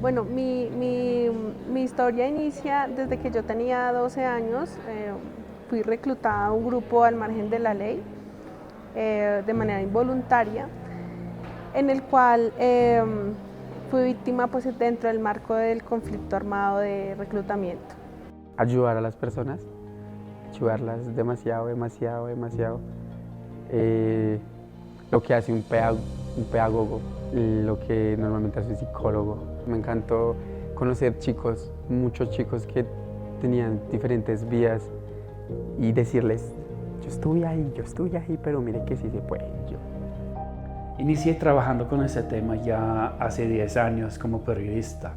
Bueno, mi historia inicia desde que yo tenía 12 años. Fui reclutada a un grupo al margen de la ley de manera involuntaria, en el cual fui víctima pues, dentro del marco del conflicto armado de reclutamiento. Ayudar a las personas, ayudarlas demasiado, demasiado, demasiado. Eh, lo que hace un pedagogo, lo que normalmente hace un psicólogo. Me encantó conocer chicos, muchos chicos que tenían diferentes vidas y decirles, yo estuve ahí, pero mire que sí se puede. Inicié trabajando con ese tema ya hace 10 años como periodista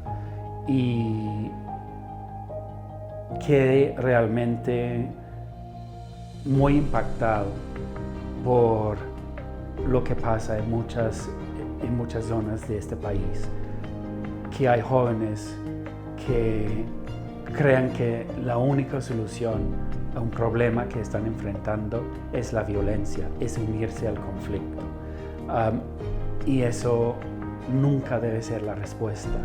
y quedé realmente muy impactado por lo que pasa en muchas zonas de este país, que hay jóvenes que crean que la única solución a un problema que están enfrentando es la violencia, es unirse al conflicto. Y eso nunca debe ser la respuesta.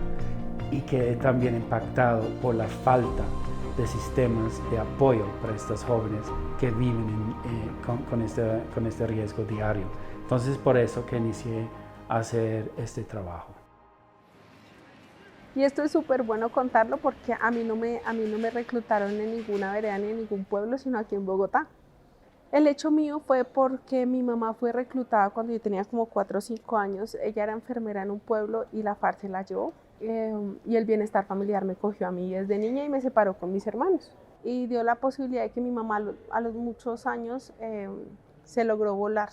Y quedé también impactado por la falta de sistemas de apoyo para estos jóvenes que viven con este riesgo diario. Entonces, por eso que inicié a hacer este trabajo. Y esto es súper bueno contarlo porque a mí no me reclutaron en ninguna vereda ni en ningún pueblo, sino aquí en Bogotá. El hecho mío fue porque mi mamá fue reclutada cuando yo tenía como 4 o 5 años. Ella era enfermera en un pueblo y la FARC se la llevó. Y el bienestar familiar me cogió a mí desde niña y me separó con mis hermanos. Y dio la posibilidad de que mi mamá a los muchos años se logró volar.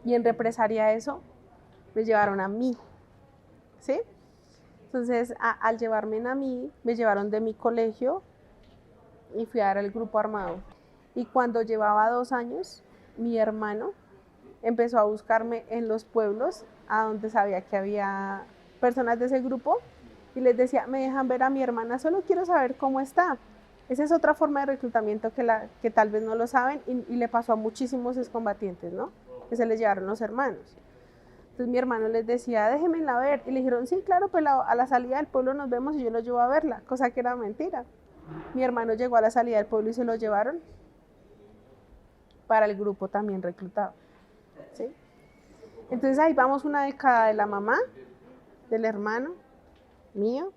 Y en represalia a eso me llevaron a mí, ¿sí? Entonces, al llevarme a mí, me llevaron de mi colegio y fui a dar el grupo armado. Y cuando llevaba 2 años, mi hermano empezó a buscarme en los pueblos a donde sabía que había personas de ese grupo y les decía, me dejan ver a mi hermana, solo quiero saber cómo está. Esa es otra forma de reclutamiento que tal vez no lo saben y le pasó a muchísimos excombatientes, ¿no? Que se les llevaron los hermanos. Entonces mi hermano les decía, déjenmela ver. Y le dijeron, sí, claro, pues a la salida del pueblo nos vemos y yo los llevo a verla, cosa que era mentira. Mi hermano llegó a la salida del pueblo y se lo llevaron para el grupo también reclutado, ¿sí? Entonces ahí vamos una década de la mamá, del hermano mío,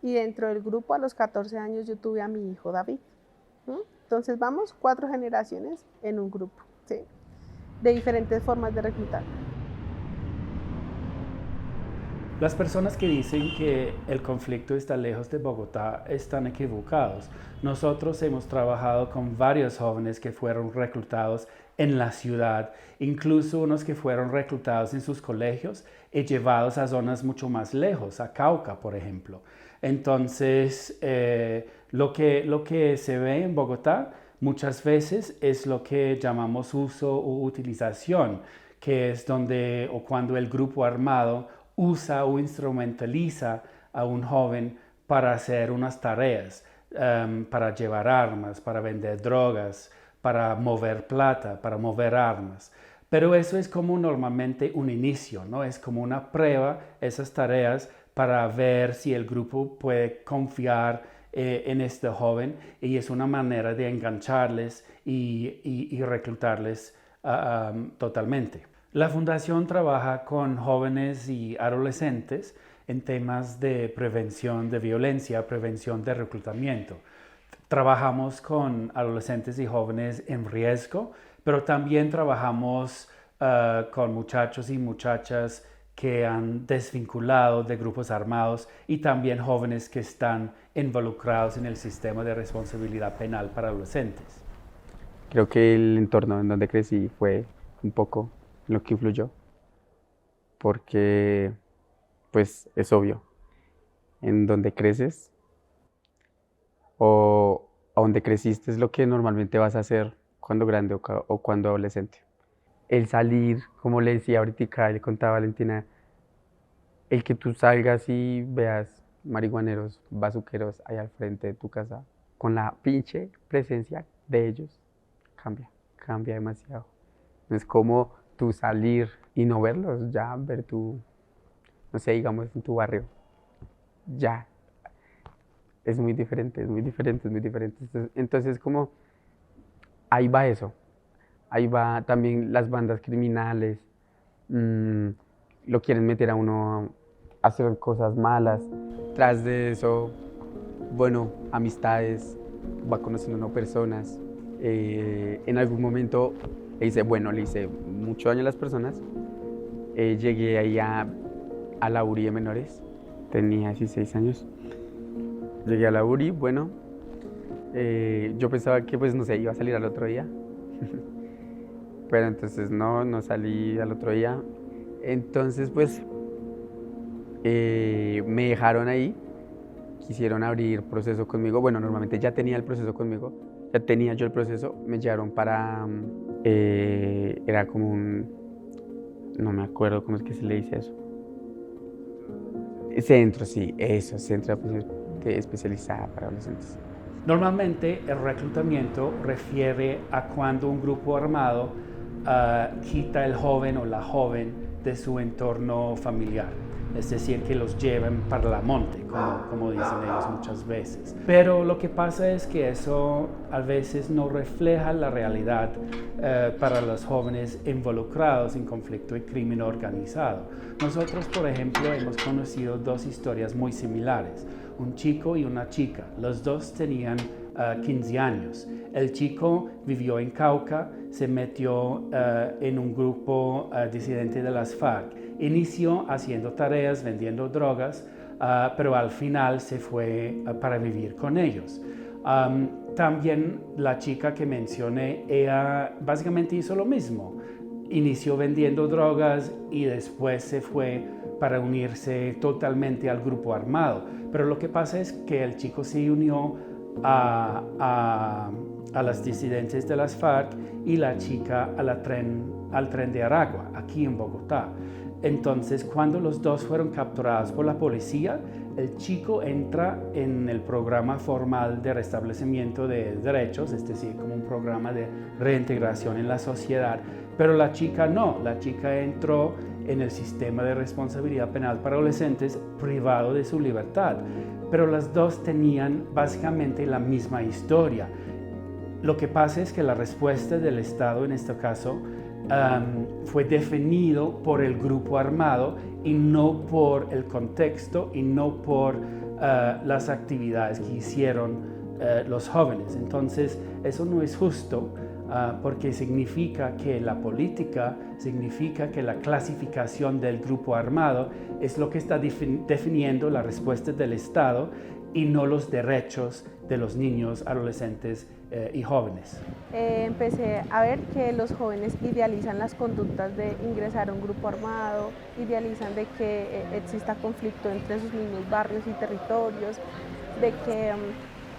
y dentro del grupo a los 14 años yo tuve a mi hijo David, ¿no? Entonces vamos 4 generaciones en un grupo, ¿sí? De diferentes formas de reclutar. Las personas que dicen que el conflicto está lejos de Bogotá están equivocados. Nosotros hemos trabajado con varios jóvenes que fueron reclutados en la ciudad, incluso unos que fueron reclutados en sus colegios y llevados a zonas mucho más lejos, a Cauca, por ejemplo. Entonces, lo que se ve en Bogotá muchas veces es lo que llamamos uso o utilización, que es donde o cuando el grupo armado usa o instrumentaliza a un joven para hacer unas tareas, para llevar armas, para vender drogas, para mover plata, para mover armas. Pero eso es como normalmente un inicio, ¿no? Es como una prueba, esas tareas, para ver si el grupo puede confiar en este joven y es una manera de engancharles y reclutarles totalmente. La Fundación trabaja con jóvenes y adolescentes en temas de prevención de violencia, prevención de reclutamiento. Trabajamos con adolescentes y jóvenes en riesgo, pero también trabajamos con muchachos y muchachas que han desvinculado de grupos armados y también jóvenes que están involucrados en el sistema de responsabilidad penal para adolescentes. Creo que el entorno en donde crecí fue un poco lo que influyó, porque pues es obvio, en donde creces o donde creciste es lo que normalmente vas a hacer cuando grande o cuando adolescente. El salir, como le decía ahorita, le contaba a Valentina, el que tú salgas y veas marihuaneros, bazuqueros ahí al frente de tu casa, con la pinche presencia de ellos, cambia demasiado. No es como tú salir y no verlos, ya ver tu, no sé, digamos en tu barrio. ya, es muy diferente, es muy diferente, es muy diferente. Entonces como ahí va eso, ahí va también las bandas criminales, mm, lo quieren meter a uno a hacer cosas malas. Tras de eso, bueno, amistades, va conociendo uno personas. En algún momento le hice mucho daño a las personas. Llegué ahí a la URI de menores, tenía 16 años. Llegué a la URI, bueno, yo pensaba que pues no sé, iba a salir al otro día, pero entonces no salí al otro día. Entonces pues me dejaron ahí, quisieron abrir proceso conmigo, bueno, normalmente ya tenía el proceso conmigo, ya tenía yo el proceso, me llevaron para, era como no me acuerdo cómo es que se le dice eso. Centro, sí, eso, centro especializada para adolescentes. Normalmente el reclutamiento refiere a cuando un grupo armado quita el joven o la joven de su entorno familiar, es decir, que los lleven para la monte, como dicen ellos muchas veces. Pero lo que pasa es que eso a veces no refleja la realidad para los jóvenes involucrados en conflicto y crimen organizado. Nosotros, por ejemplo, hemos conocido dos historias muy similares, un chico y una chica. Los dos tenían 15 años. El chico vivió en Cauca, se metió en un grupo disidente de las FARC. Inició haciendo tareas, vendiendo drogas, pero al final se fue para vivir con ellos. También la chica que mencioné, ella básicamente hizo lo mismo. Inició vendiendo drogas y después se fue para unirse totalmente al grupo armado. Pero lo que pasa es que el chico se unió a las disidentes de las FARC y la chica al tren de Aragua, aquí en Bogotá. Entonces, cuando los dos fueron capturados por la policía, el chico entra en el programa formal de restablecimiento de derechos, es decir, como un programa de reintegración en la sociedad, pero la chica no, la chica entró en el sistema de responsabilidad penal para adolescentes privado de su libertad, pero las dos tenían básicamente la misma historia. Lo que pasa es que la respuesta del Estado en este caso fue definido por el grupo armado y no por el contexto y no por las actividades que hicieron los jóvenes. Entonces, eso no es justo porque significa que la política, significa que la clasificación del grupo armado es lo que está definiendo la respuesta del Estado y no los derechos de los niños, adolescentes y jóvenes. Empecé a ver que los jóvenes idealizan las conductas de ingresar a un grupo armado, idealizan de que exista conflicto entre sus mismos barrios y territorios, de que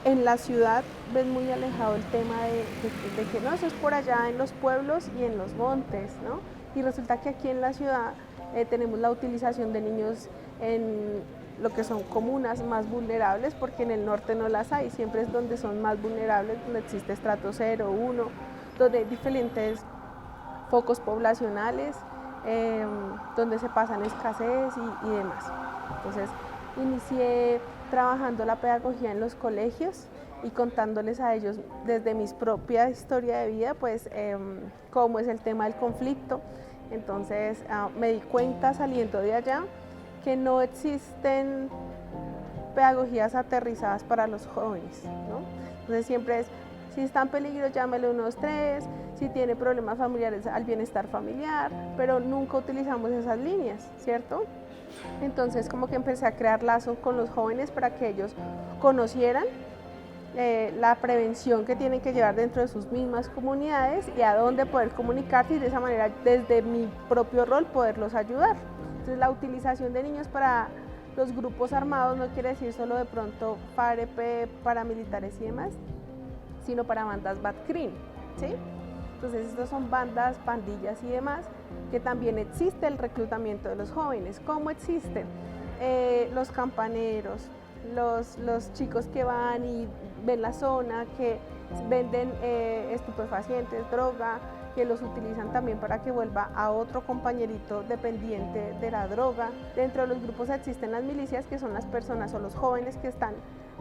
en la ciudad ven muy alejado el tema de que no, eso es por allá en los pueblos y en los montes, ¿no? Y resulta que aquí en la ciudad tenemos la utilización de niños en lo que son comunas más vulnerables, porque en el norte no las hay, siempre es donde son más vulnerables, donde existe estrato 0, 1, donde hay diferentes focos poblacionales, donde se pasan escasez y demás. Entonces, inicié trabajando la pedagogía en los colegios y contándoles a ellos desde mi propia historia de vida, pues cómo es el tema del conflicto. Entonces me di cuenta saliendo de allá que no existen pedagogías aterrizadas para los jóvenes, ¿no? Entonces siempre es, si está en peligro, llámele 123, si tiene problemas familiares, al bienestar familiar, pero nunca utilizamos esas líneas, ¿cierto? Entonces como que empecé a crear lazos con los jóvenes para que ellos conocieran la prevención que tienen que llevar dentro de sus mismas comunidades y a dónde poder comunicarse y de esa manera desde mi propio rol poderlos ayudar. Entonces la utilización de niños para los grupos armados no quiere decir solo de pronto FAREP, paramilitares y demás, sino para bandas Bad Crime, ¿sí? Entonces estas son bandas, pandillas y demás, que también existe el reclutamiento de los jóvenes. ¿Cómo existen? Los campaneros, los chicos que van y ven la zona, que venden estupefacientes, droga, que los utilizan también para que vuelva a otro compañerito dependiente de la droga. Dentro de los grupos existen las milicias, que son las personas o los jóvenes que están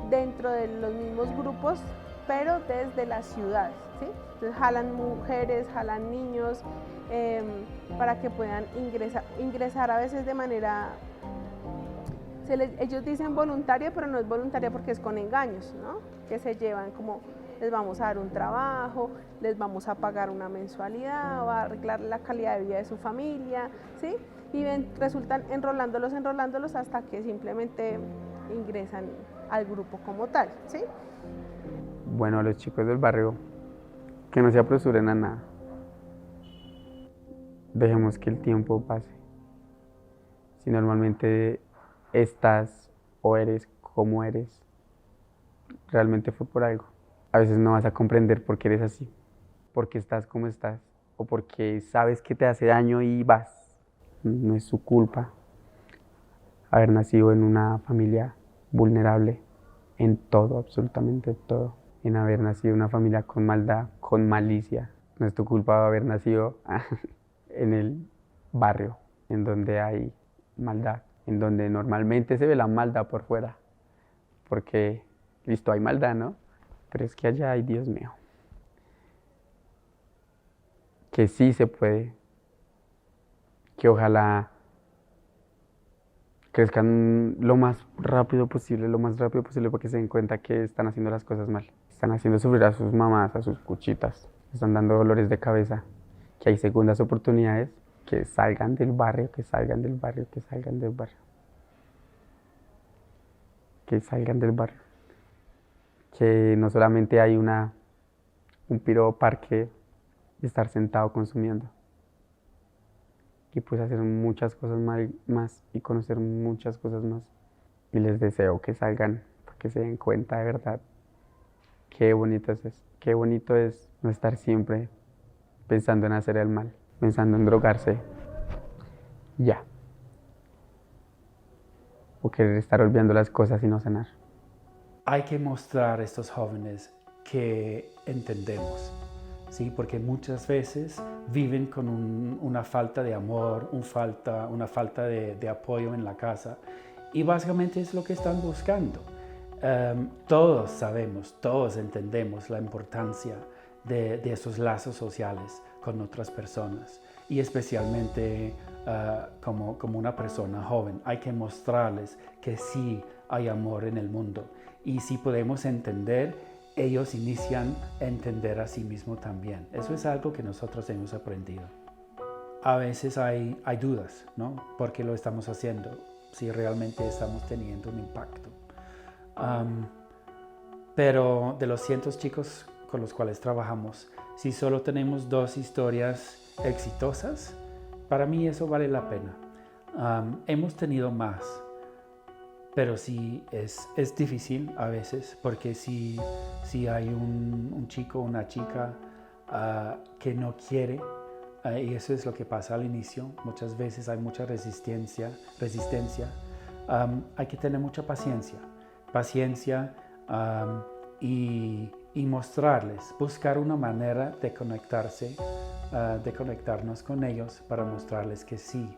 dentro de los mismos grupos, pero desde las ciudades, ¿sí? Entonces jalan mujeres, jalan niños, para que puedan ingresar a veces de manera, ellos dicen voluntaria, pero no es voluntaria porque es con engaños, ¿no? Que se llevan como, les vamos a dar un trabajo, les vamos a pagar una mensualidad, va a arreglar la calidad de vida de su familia, ¿sí? Y resultan enrolándolos hasta que simplemente ingresan al grupo como tal, ¿sí? Bueno, a los chicos del barrio, que no se apresuren a nada. Dejemos que el tiempo pase. Si normalmente estás o eres como eres, realmente fue por algo. A veces no vas a comprender por qué eres así, por qué estás como estás, o porque sabes que te hace daño y vas. No es su culpa haber nacido en una familia vulnerable en todo, absolutamente todo. En haber nacido en una familia con maldad, con malicia. No es tu culpa haber nacido en el barrio, en donde hay maldad, en donde normalmente se ve la maldad por fuera, porque, listo, hay maldad, ¿no? Pero es que allá hay, Dios mío, que sí se puede, que ojalá crezcan lo más rápido posible para que se den cuenta que están haciendo las cosas mal. Están haciendo sufrir a sus mamás, a sus cuchitas, están dando dolores de cabeza, que hay segundas oportunidades, que salgan del barrio, que salgan del barrio, que salgan del barrio. Que salgan del barrio. Que no solamente hay un piro parque de estar sentado consumiendo. Y pues hacer muchas cosas más y conocer muchas cosas más. Y les deseo que salgan, porque se den cuenta de verdad qué bonito es no estar siempre pensando en hacer el mal, pensando en drogarse, ya. O querer estar olvidando las cosas y no sanar. Hay que mostrar a estos jóvenes que entendemos, ¿sí? Porque muchas veces viven con una falta de amor, una falta de apoyo en la casa, y básicamente es lo que están buscando. Todos sabemos, todos entendemos la importancia de esos lazos sociales con otras personas, y especialmente como una persona joven. Hay que mostrarles que sí hay amor en el mundo, y si podemos entender, ellos inician a entender a sí mismos también. Eso es algo que nosotros hemos aprendido. A veces hay dudas, ¿no? ¿Por qué lo estamos haciendo? Si realmente estamos teniendo un impacto. Pero de los cientos chicos con los cuales trabajamos, si solo tenemos 2 historias exitosas, para mí eso vale la pena. Hemos tenido más, pero sí es difícil a veces, porque si hay un chico o una chica que no quiere, y eso es lo que pasa al inicio, muchas veces hay mucha resistencia, hay que tener mucha paciencia y mostrarles, buscar una manera de conectarnos con ellos para mostrarles que sí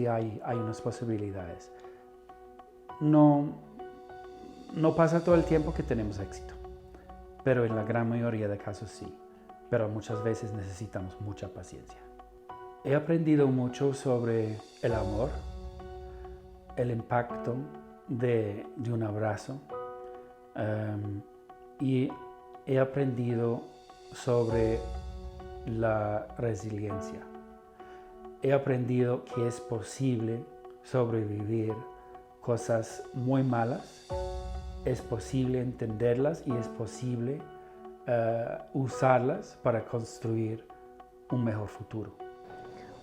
hay unas posibilidades. No pasa todo el tiempo que tenemos éxito, pero en la gran mayoría de casos sí, pero muchas veces necesitamos mucha paciencia. He aprendido mucho sobre el amor, el impacto de un abrazo, y he aprendido sobre la resiliencia. He aprendido que es posible sobrevivir cosas muy malas, es posible entenderlas y es posible usarlas para construir un mejor futuro.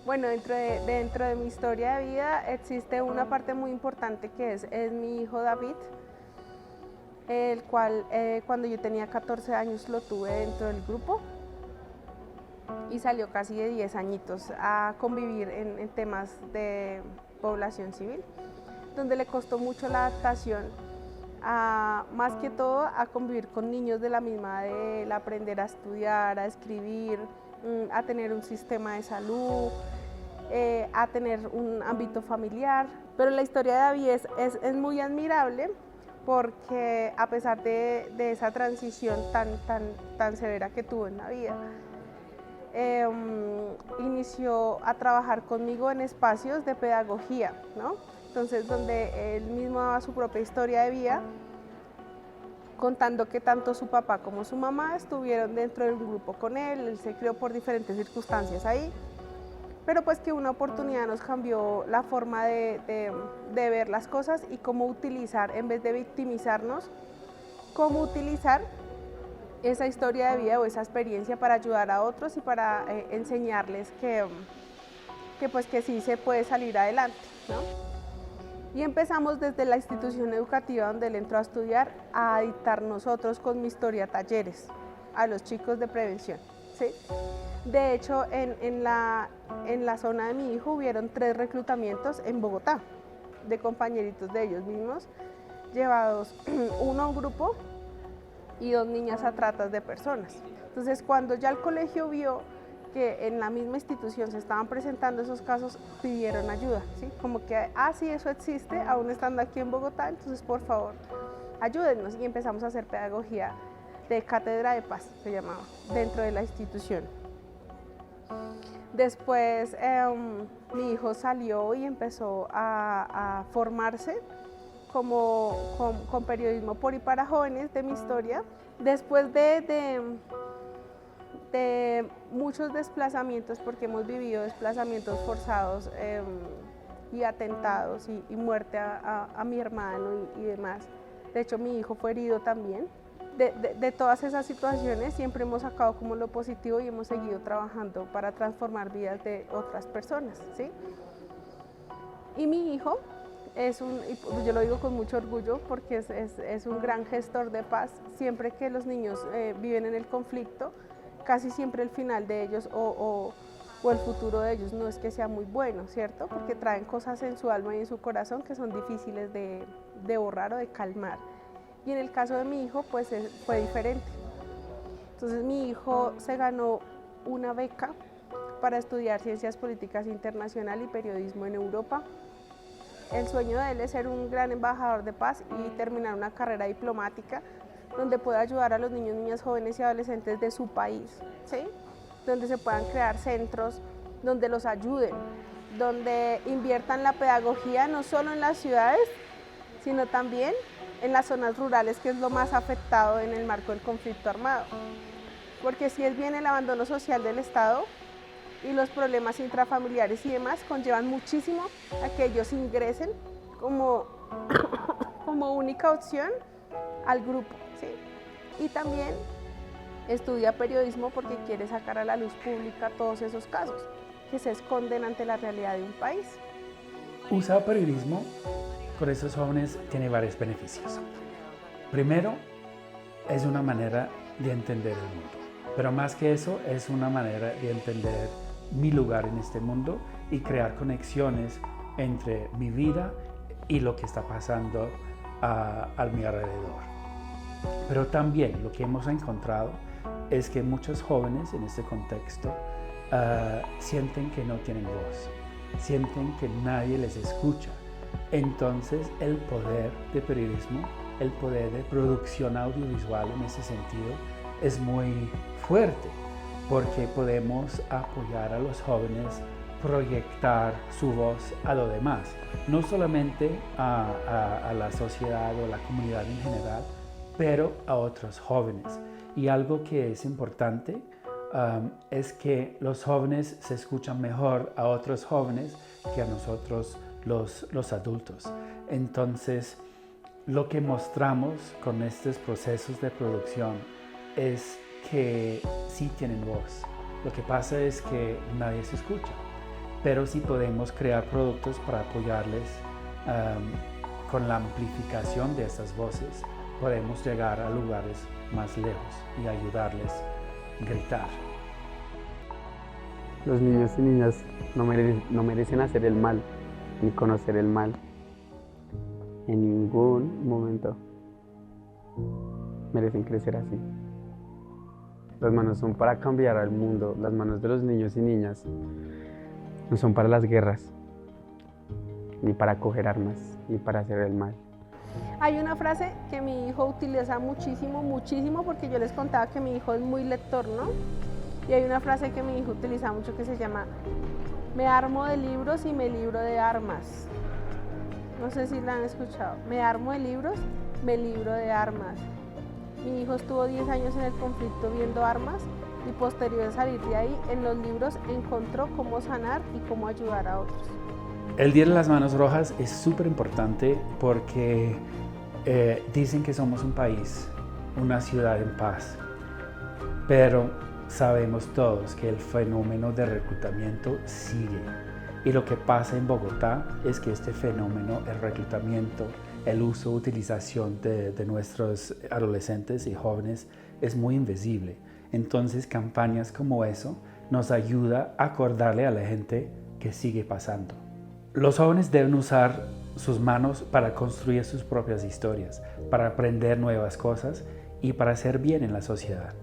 Bueno, dentro de mi historia de vida existe una parte muy importante que es mi hijo David, el cual cuando yo tenía 14 años lo tuve dentro del grupo y salió casi de 10 añitos a convivir en temas de población civil, donde le costó mucho la adaptación, más que todo a convivir con niños de la misma edad, aprender a estudiar, a escribir, a tener un sistema de salud, a tener un ámbito familiar. Pero la historia de David es muy admirable porque a pesar de esa transición tan severa que tuvo en la vida, inició a trabajar conmigo en espacios de pedagogía, ¿no? Entonces, donde él mismo daba su propia historia de vida, contando que tanto su papá como su mamá estuvieron dentro del grupo con él se crió por diferentes circunstancias ahí, pero pues que una oportunidad nos cambió la forma de ver las cosas y cómo utilizar, en vez de victimizarnos, cómo utilizar esa historia de vida o esa experiencia para ayudar a otros y para enseñarles que sí se puede salir adelante, ¿no? Y empezamos desde la institución educativa donde él entró a estudiar a dictar nosotros con mi historia talleres a los chicos de prevención, ¿sí? De hecho, en la zona de mi hijo hubieron 3 reclutamientos en Bogotá de compañeritos de ellos mismos, llevados uno a un grupo y 2 niñas a tratas de personas. Entonces, cuando ya el colegio vio que en la misma institución se estaban presentando esos casos, pidieron ayuda, ¿sí? Como que, sí, eso existe, aún estando aquí en Bogotá, entonces por favor, ayúdennos. Y empezamos a hacer pedagogía de cátedra de paz, se llamaba, dentro de la institución. Después mi hijo salió y empezó a formarse con periodismo por y para jóvenes de mi historia. Después de muchos desplazamientos, porque hemos vivido desplazamientos forzados y atentados y muerte a mi hermano y demás. De hecho, mi hijo fue herido también. De todas esas situaciones siempre hemos sacado como lo positivo y hemos seguido trabajando para transformar vidas de otras personas, ¿sí? Y mi hijo yo lo digo con mucho orgullo porque es un gran gestor de paz. Siempre que los niños viven en el conflicto, casi siempre el final de ellos o el futuro de ellos no es que sea muy bueno, ¿cierto? Porque traen cosas en su alma y en su corazón que son difíciles de borrar o de calmar. Y en el caso de mi hijo, pues fue diferente. Entonces mi hijo se ganó una beca para estudiar Ciencias Políticas Internacional y Periodismo en Europa. El sueño de él es ser un gran embajador de paz y terminar una carrera diplomática donde pueda ayudar a los niños, niñas, jóvenes y adolescentes de su país, ¿sí? Donde se puedan crear centros, donde los ayuden, donde inviertan la pedagogía no solo en las ciudades, sino también en las zonas rurales, que es lo más afectado en el marco del conflicto armado. Porque si es bien el abandono social del Estado y los problemas intrafamiliares y demás conllevan muchísimo a que ellos ingresen como única opción al grupo, ¿sí? Y también estudia periodismo porque quiere sacar a la luz pública todos esos casos que se esconden ante la realidad de un país. Usar periodismo con esos jóvenes tiene varios beneficios. Primero, es una manera de entender el mundo, pero más que eso, es una manera de entender mi lugar en este mundo y crear conexiones entre mi vida y lo que está pasando a mi alrededor. Pero también lo que hemos encontrado es que muchos jóvenes en este contexto sienten que no tienen voz, sienten que nadie les escucha. Entonces el poder de periodismo, el poder de producción audiovisual en ese sentido es muy fuerte porque podemos apoyar a los jóvenes, proyectar su voz a lo demás, no solamente a la sociedad o a la comunidad en general, pero a otros jóvenes. Y algo que es importante es que los jóvenes se escuchan mejor a otros jóvenes que a nosotros los adultos. Entonces, lo que mostramos con estos procesos de producción es que sí tienen voz. Lo que pasa es que nadie se escucha, pero sí podemos crear productos para apoyarles con la amplificación de estas voces. Podemos llegar a lugares más lejos y ayudarles a gritar. Los niños y niñas no merecen hacer el mal ni conocer el mal en ningún momento. Merecen crecer así. Las manos son para cambiar al mundo. Las manos de los niños y niñas no son para las guerras, ni para coger armas, ni para hacer el mal. Hay una frase que mi hijo utiliza muchísimo, muchísimo, porque yo les contaba que mi hijo es muy lector, ¿no? Y hay una frase que mi hijo utiliza mucho que se llama: me armo de libros y me libro de armas. No sé si la han escuchado. Me armo de libros, me libro de armas. Mi hijo estuvo 10 años en el conflicto viendo armas y posterior a salir de ahí, en los libros encontró cómo sanar y cómo ayudar a otros. El Día de las Manos Rojas es súper importante porque dicen que somos un país, una ciudad en paz, pero sabemos todos que el fenómeno de reclutamiento sigue. Y lo que pasa en Bogotá es que este fenómeno, el reclutamiento, el uso, utilización de nuestros adolescentes y jóvenes es muy invisible. Entonces, campañas como eso nos ayuda a acordarle a la gente que sigue pasando. Los jóvenes deben usar sus manos para construir sus propias historias, para aprender nuevas cosas y para hacer bien en la sociedad.